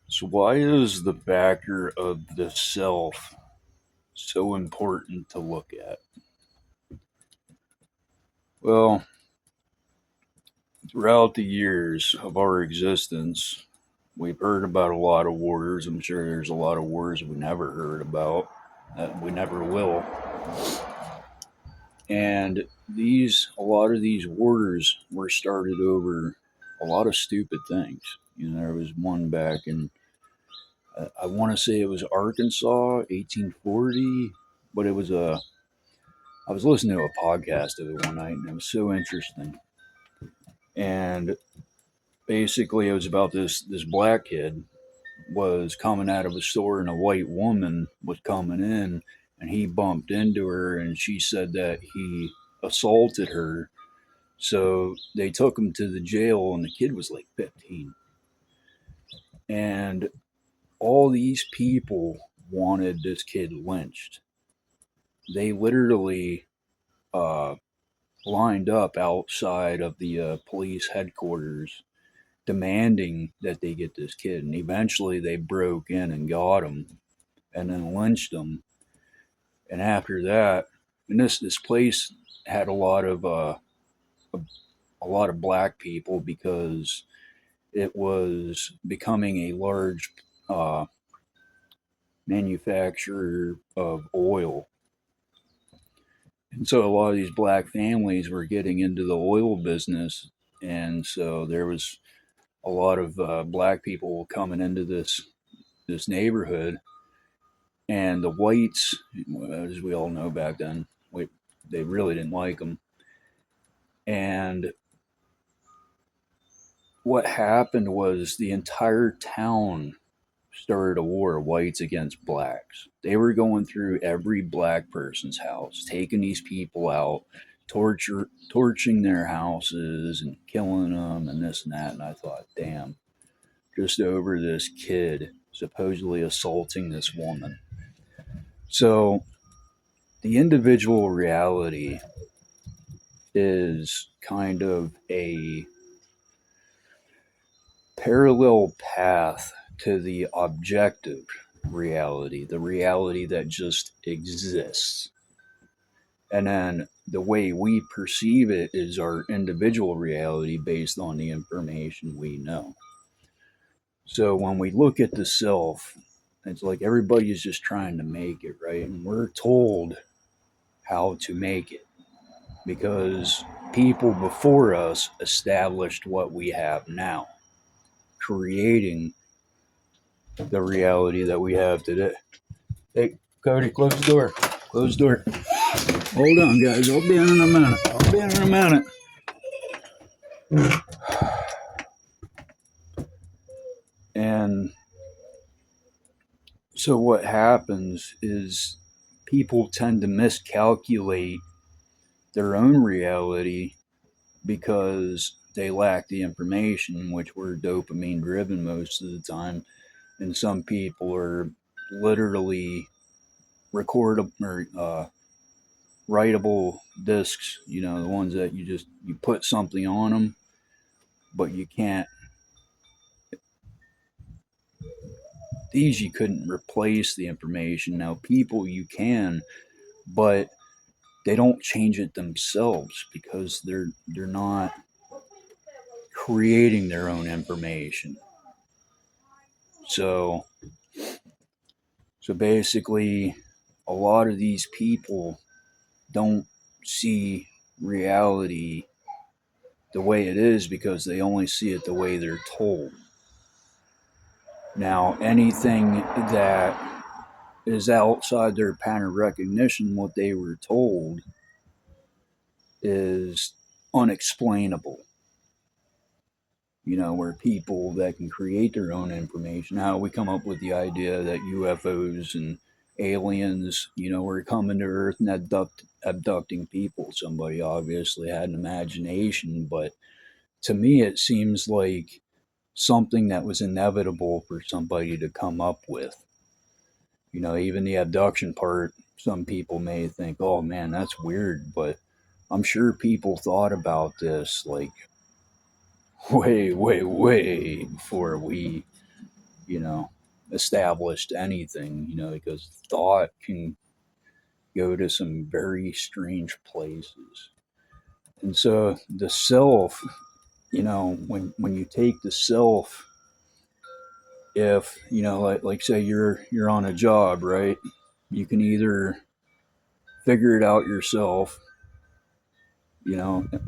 So, why is the backer of the self so important to look at? Well, throughout the years of our existence, we've heard about a lot of wars. I'm sure there's a lot of wars we never heard about, that we never will. And a lot of these wars were started over a lot of stupid things. There was one back in, I want to say it was Arkansas, 1840, but I was listening to a podcast of it one night, and it was so interesting. And basically, it was about this black kid was coming out of a store, and a white woman was coming in, and he bumped into her, and she said that he assaulted her. So they took him to the jail, and the kid was like 15. And all these people wanted this kid lynched. They literally uh, lined up outside of the police headquarters demanding that they get this kid. And eventually they broke in and got him and then lynched him. And after that, and this place had a lot of black people because it was becoming a large uh, manufacturer of oil. And so a lot of these black families were getting into the oil business. And so there was a lot of black people coming into this neighborhood, and the whites, as we all know back then, they really didn't like them. And what happened was the entire town started a war of whites against blacks. They were going through every black person's house, taking these people out, torching their houses and killing them and this and that. And I thought, damn, just over this kid supposedly assaulting this woman. So the individual reality is kind of a parallel path to the objective reality, the reality that just exists. And then the way we perceive it is our individual reality based on the information we know. So when we look at the self, it's like everybody's just trying to make it, right? And we're told how to make it because people before us established what we have now, creating the reality that we have today. Hey, Cody, close the door. Close the door. Hold on, guys. I'll be in a minute. I'll be in a minute. And so what happens is people tend to miscalculate their own reality because they lack the information, which we're dopamine driven most of the time. And some people are literally recordable or writable discs, the ones that you put something on them, but you can't. These you couldn't replace the information. Now people you can, but they don't change it themselves because they're not creating their own information. So so basically a lot of these people don't see reality the way it is because they only see it the way they're told. Now, anything that is outside their pattern of recognition, what they were told, is unexplainable. Where people that can create their own information, how we come up with the idea that UFOs and aliens, were coming to Earth and abducting people. Somebody obviously had an imagination, but to me, it seems like something that was inevitable for somebody to come up with. Even the abduction part, some people may think, oh man, that's weird, but I'm sure people thought about this like way, way, way before we you know, established anything, because thought can go to some very strange places. And so the self, when you take the self, if, like say you're on a job, right? You can either figure it out yourself,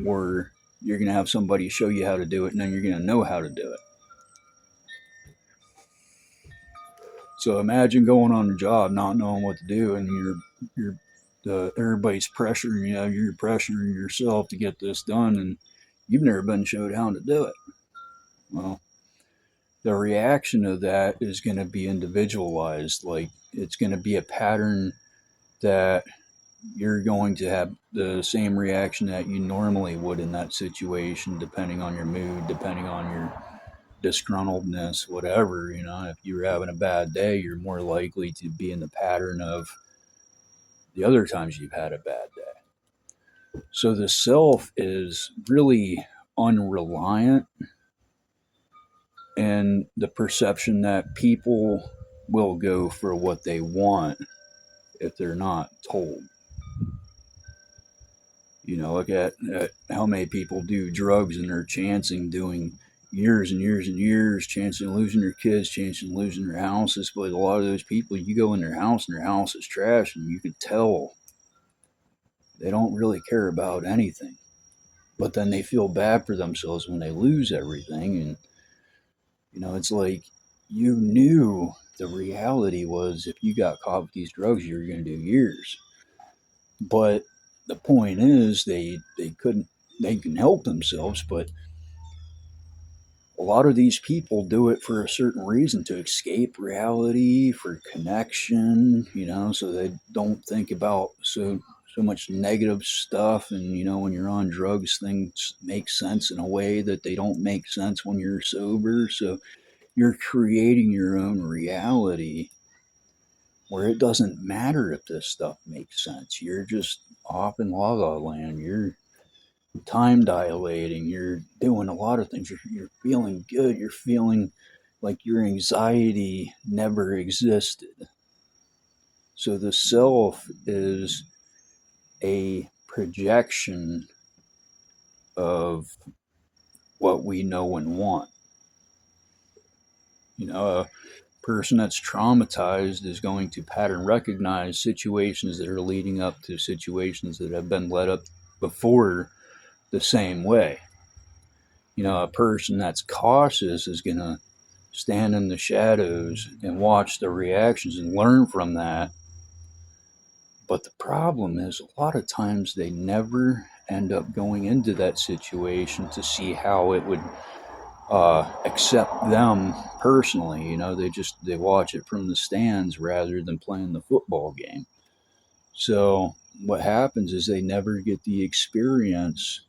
or you're going to have somebody show you how to do it, and then you're going to know how to do it. So imagine going on a job not knowing what to do, and everybody's pressuring you. You're pressuring yourself to get this done, and you've never been showed how to do it. Well, the reaction of that is going to be individualized. Like, it's going to be a pattern that you're going to have the same reaction that you normally would in that situation, depending on your mood, depending on your disgruntledness, whatever. If you're having a bad day, you're more likely to be in the pattern of the other times you've had a bad day. So the self is really unreliant in the perception that people will go for what they want if they're not told. Look at how many people do drugs and they're chancing doing years and years and years, chancing losing their kids, chancing losing their houses. But a lot of those people, you go in their house and their house is trash, and you can tell they don't really care about anything. But then they feel bad for themselves when they lose everything. And, it's like you knew the reality was if you got caught with these drugs, you were going to do years. But the point is, they can help themselves, but a lot of these people do it for a certain reason, to escape reality, for connection, so they don't think about so much negative stuff. And when you're on drugs, things make sense in a way that they don't make sense when you're sober. So you're creating your own reality where it doesn't matter if this stuff makes sense. You're just off in la la land. You're time dilating. You're doing a lot of things. You're feeling good. You're feeling like your anxiety never existed. So the self is a projection of what we know and want. A person that's traumatized is going to pattern recognize situations that are leading up to situations that have been led up before the same way. A person that's cautious is going to stand in the shadows and watch the reactions and learn from that. But the problem is, a lot of times they never end up going into that situation to see how it would accept them personally. They watch it from the stands rather than playing the football game. So what happens is they never get the experience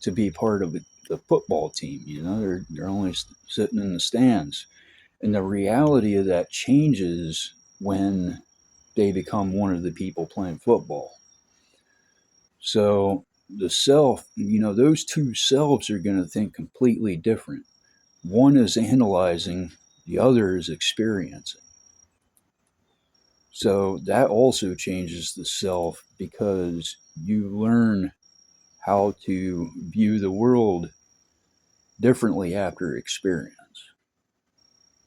to be part of the football team. They're only sitting in the stands, and the reality of that changes when they become one of the people playing football. So the self, those two selves are going to think completely different. One is analyzing, the other is experiencing. So that also changes the self, because you learn how to view the world differently after experience.